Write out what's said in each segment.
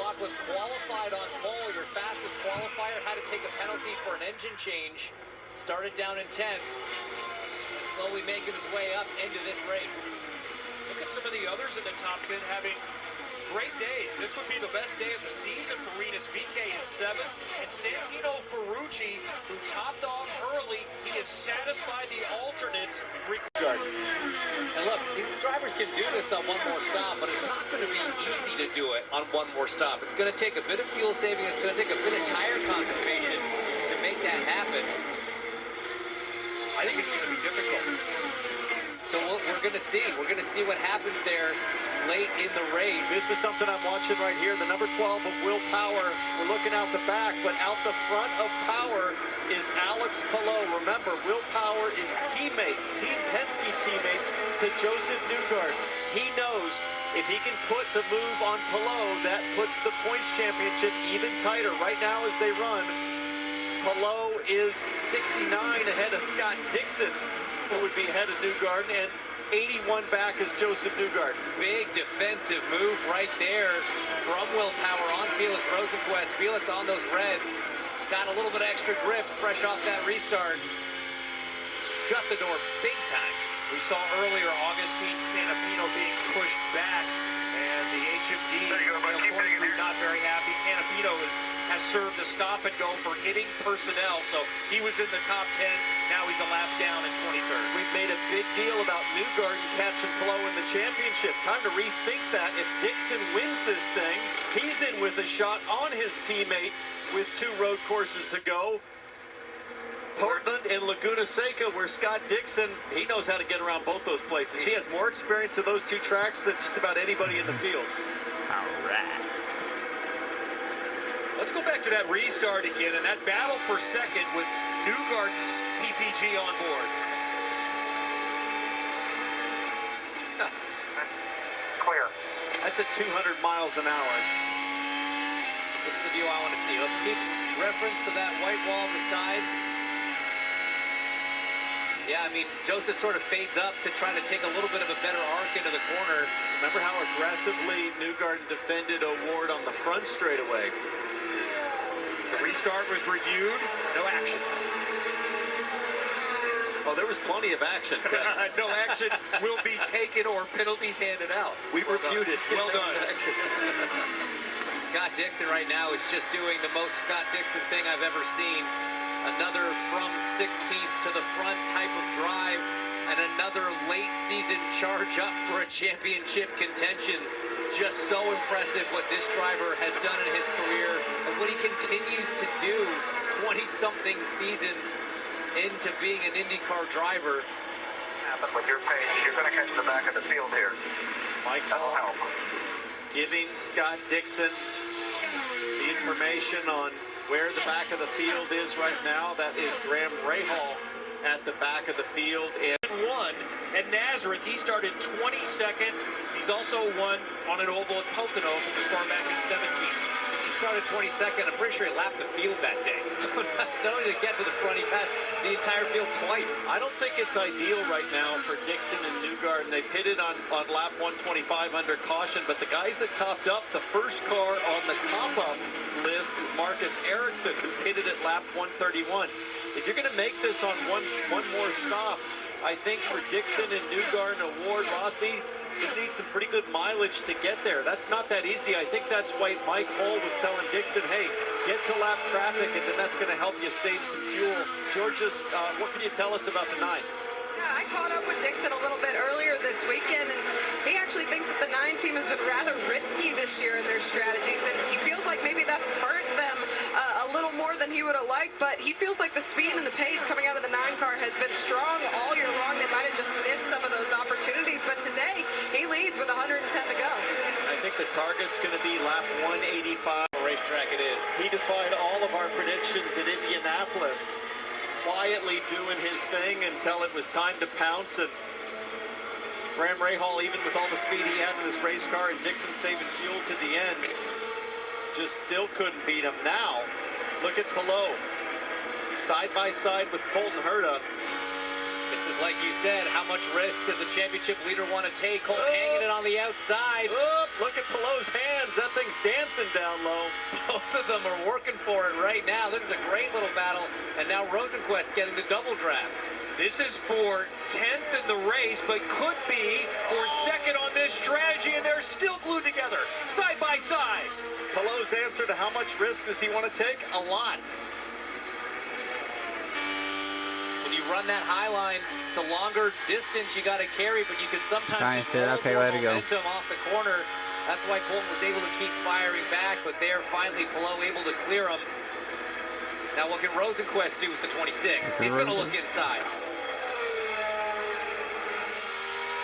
McLaughlin qualified on pole. Your fastest qualifier had to take a penalty for an engine change. Started down in 10th. And slowly making his way up into this race. Look at some of the others in the top 10 having great days. This would be the best day of the season for Rinus VeeKay in 7th. And Santino Ferrucci, who topped off early, he has satisfied the alternates. And look, these drivers can do this on one more stop, but it's not going to be easy to do it on one more stop. It's going to take a bit of fuel saving. It's going to take a bit of tire concentration to make that happen. I think it's going to be difficult. So we're going to see. We're going to see what happens there late in the race. This is something I'm watching right here. The number 12 of Will Power. We're looking out the back, but out the front of Power is Alex Palou. Remember, Will Power is teammates, Team Penske teammates to Joseph Newgarden. He knows if he can put the move on Palou, that puts the points championship even tighter. Right now as they run, Palou is 69 ahead of Scott Dixon, who would be ahead of Newgarden, and 81 back is Joseph Newgarden. Big defensive move right there from Will Power on Felix Rosenqvist. Felix on those reds. Got a little bit of extra grip fresh off that restart. Shut the door big time. We saw earlier Augustine Canapino being pushed back, and the HMD not very happy. Canapino has served the stop and go for hitting personnel, so he was in the top 10. Now he's a lap down in 23rd. We've made a big deal about Newgarden catching Palou in the championship. Time to rethink that. If Dixon wins this thing, he's in with a shot on his teammate with 2 road courses to go. Portland and Laguna Seca, where Scott Dixon, he knows how to get around both those places. He has more experience of those 2 tracks than just about anybody in the field. All right. Let's go back to that restart again and that battle for second with Newgarden's PPG on board. Clear. That's at 200 miles an hour. This is the view I want to see. Let's keep reference to that white wall on the side. Yeah, I mean, Joseph sort of fades up to try to take a little bit of a better arc into the corner. Remember how aggressively Newgarden defended O'Ward on the front straightaway. The restart was reviewed, no action. Oh, there was plenty of action. No action will be taken or penalties handed out. We reviewed it. Well done. Scott Dixon right now is just doing the most Scott Dixon thing I've ever seen. Another from 16th to the front type of drive, and another late season charge up for a championship contention. Just so impressive what this driver has done in his career and what he continues to do 20-something seasons into being an IndyCar driver. Happen with your pace, you're going to catch the back of the field here. Mike That'll help. Giving Scott Dixon the information on where the back of the field is right now. That is Graham Rahal at the back of the field. And won at Nazareth. He started 22nd. He's also won on an oval at Pocono from as far back as 17th. He started 22nd. I'm pretty sure he lapped the field that day. So not only did he get to the front, he passed the entire field twice. I don't think it's ideal right now for Dixon and Newgarden. They pitted on lap 125 under caution, but the guys that topped up, the first car on the top-up list is Marcus Ericsson, who pitted at lap 131. If you're going to make this on one more stop, I think for Dixon and Newgarden, O'Ward, Rossi, it needs some pretty good mileage to get there. That's not that easy. I think that's why Mike Hull was telling Dixon, hey, get to lap traffic, and then that's going to help you save some fuel. Georges, what can you tell us about the 9? Yeah, I caught up with Dixon a little bit earlier this weekend, and he actually thinks that the 9 team has been rather risky this year in their strategies, and he feels like maybe that's hurt them a little more than he would have liked, but he feels like the speed and the pace coming out of the 9 car has been strong all year long. They might have just missed some of those opportunities, but today he leads with 110 to go. I think the target's going to be lap 185. Racetrack it is. He defied all of our predictions at Indianapolis, quietly doing his thing until it was time to pounce, and Graham Rahal, even with all the speed he had in his race car and Dixon saving fuel to the end, just still couldn't beat him. Now, look at Palou, side by side with Colton Herta. This is like you said, how much risk does a championship leader want to take? Colt hanging it on the outside. Look at Pelot's hands. That thing's dancing down low. Both of them are working for it right now. This is a great little battle. And now Rosenquist getting the double draft. This is for 10th in the race, but could be for second on this strategy, and they're still glued together, side by side. Pelot's answer to how much risk does he want to take? A lot. When you run that high line, it's a longer distance you got to carry, but you can sometimes Trying just to sit, hold okay, more let it go. momentum off the corner. That's why Colton was able to keep firing back, but there finally Pelot able to clear him. Now what can Rosenquist do with the 26? He's going to look inside.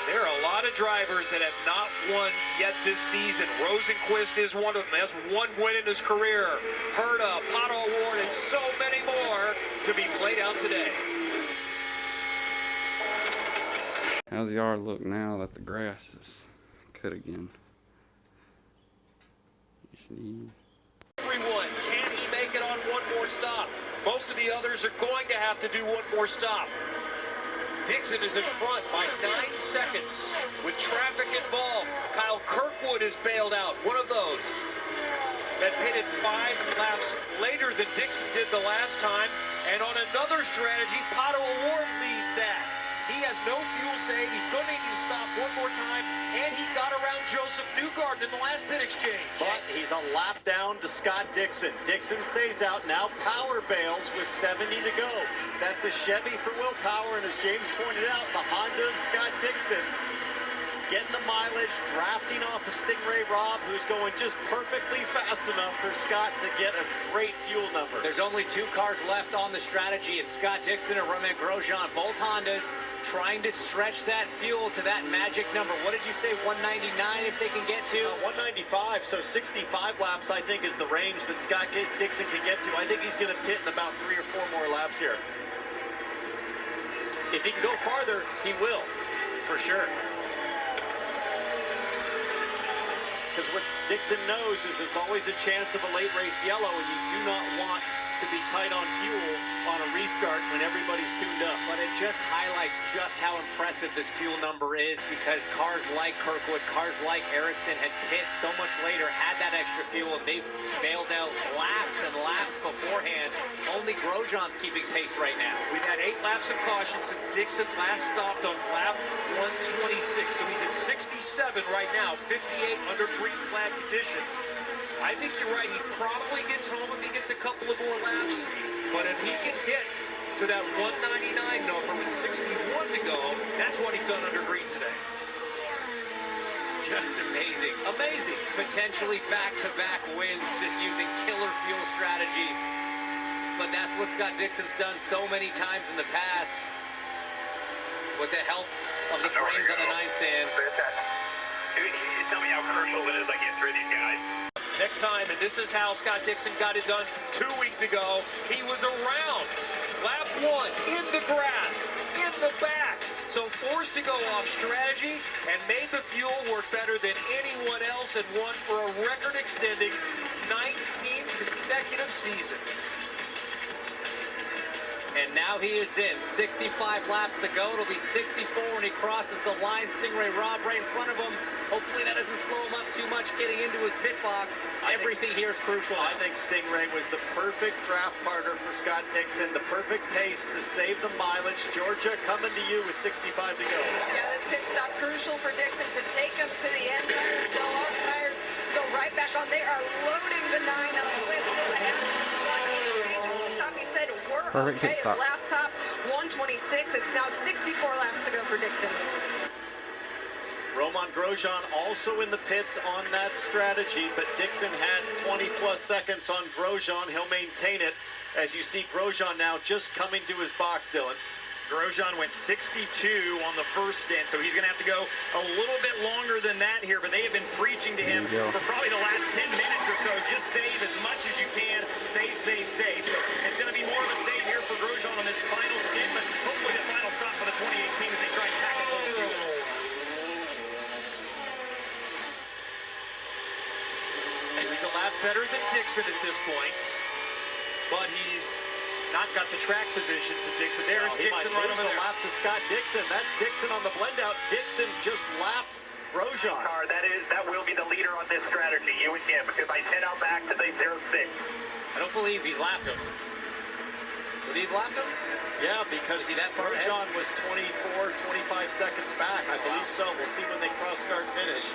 There are a lot of drivers that have not won yet this season. Rosenquist is one of them. Has one win in his career. Herta, Pato Award, and so many more to be played out today. How's the yard look now that the grass is cut again? Just need... Everyone, can he make it on one more stop? Most of the others are going to have to do one more stop. Dixon is in front by 9 seconds with traffic involved. Kyle Kirkwood is bailed out, one of those that pitted 5 laps later than Dixon did the last time. And on another strategy, Pato Award leads that. He has no fuel save. He's going to need to stop one more time, and he got around Joseph Newgarden in the last pit exchange. But he's a lap down to Scott Dixon. Dixon stays out. Now Power bails with 70 to go. That's a Chevy for Will Power, and as James pointed out, the Honda of Scott Dixon getting the mileage, drafting off a Stingray Rob, who's going just perfectly fast enough for Scott to get a great fuel number. There's only 2 cars left on the strategy. It's Scott Dixon and Romain Grosjean, both Hondas, trying to stretch that fuel to that magic number. What did you say, 199 if they can get to? 195, so 65 laps, I think, is the range that Scott Dixon can get to. I think he's going to pit in about 3 or 4 more laps here. If he can go farther, he will. For sure. Because what Dixon knows is there's always a chance of a late race yellow, and you do not want to be tight on fuel on a restart when everybody's tuned up. But it just highlights just how impressive this fuel number is, because cars like Kirkwood, cars like Ericsson had pit so much later, had that extra fuel, and they bailed out laps and laps beforehand. Only Grosjean's keeping pace right now. We've had 8 laps of caution since Dixon last stopped on lap 126, so he's at 67 right now, 58 under green flag conditions. I think you're right, he probably gets home if he gets a couple of more laps, but if he can get to that 199 number with 61 to go, that's what he's done under green today. Just amazing. Amazing. Potentially back-to-back wins just using killer fuel strategy. But that's what Scott Dixon's done so many times in the past with the help of the cranes on the 9th stand. Dude, you tell me how crucial it is I get through these guys. Next time, and this is how Scott Dixon got it done 2 weeks ago, he was around lap 1 in the grass, in the back. So forced to go off strategy and made the fuel work better than anyone else and won for a record-extending 19th consecutive season. And now he is in. 65 laps to go. It'll be 64 when he crosses the line. Stingray Rob right in front of him. Hopefully that doesn't slow him up too much getting into his pit box. Everything here is crucial. I think Stingray was the perfect draft partner for Scott Dixon, the perfect pace to save the mileage. Georgia coming to you with 65 to go. Yeah, this pit stop crucial for Dixon to take him to the end. Tires go off, tires go right back on. They are loading the 9 up with he said we're Perfect okay. pit stop. His last stop, 126. It's now 64 laps to go for Dixon. Romain Grosjean also in the pits on that strategy, but Dixon had 20-plus seconds on Grosjean. He'll maintain it as you see Grosjean now just coming to his box, Dylan. Grosjean went 62 on the first stint, so he's going to have to go a little bit longer than that here, but they have been preaching to him for probably the last 10 minutes or so. Just save as much as you can. Save, save, save. So it's going to be more of a save here for Grosjean on this final stint, but hopefully the final stop for the 2018 as they try and pack it full of fuel. He's a lap better than Dixon at this point, but he's not got the track position to Dixon. There's Dixon right over there. Lap to Scott Dixon. That's Dixon on the blend out. Dixon just lapped Grosjean. Car, that is that will be the leader on this strategy, you and him, because I 10 out back to the 06. I don't believe he's lapped him. Would he have lapped him? Yeah, because Is he that far ahead? Grosjean was 24, 25 seconds back. I believe so. We'll see when they cross start finish.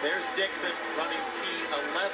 There's Dixon running P11.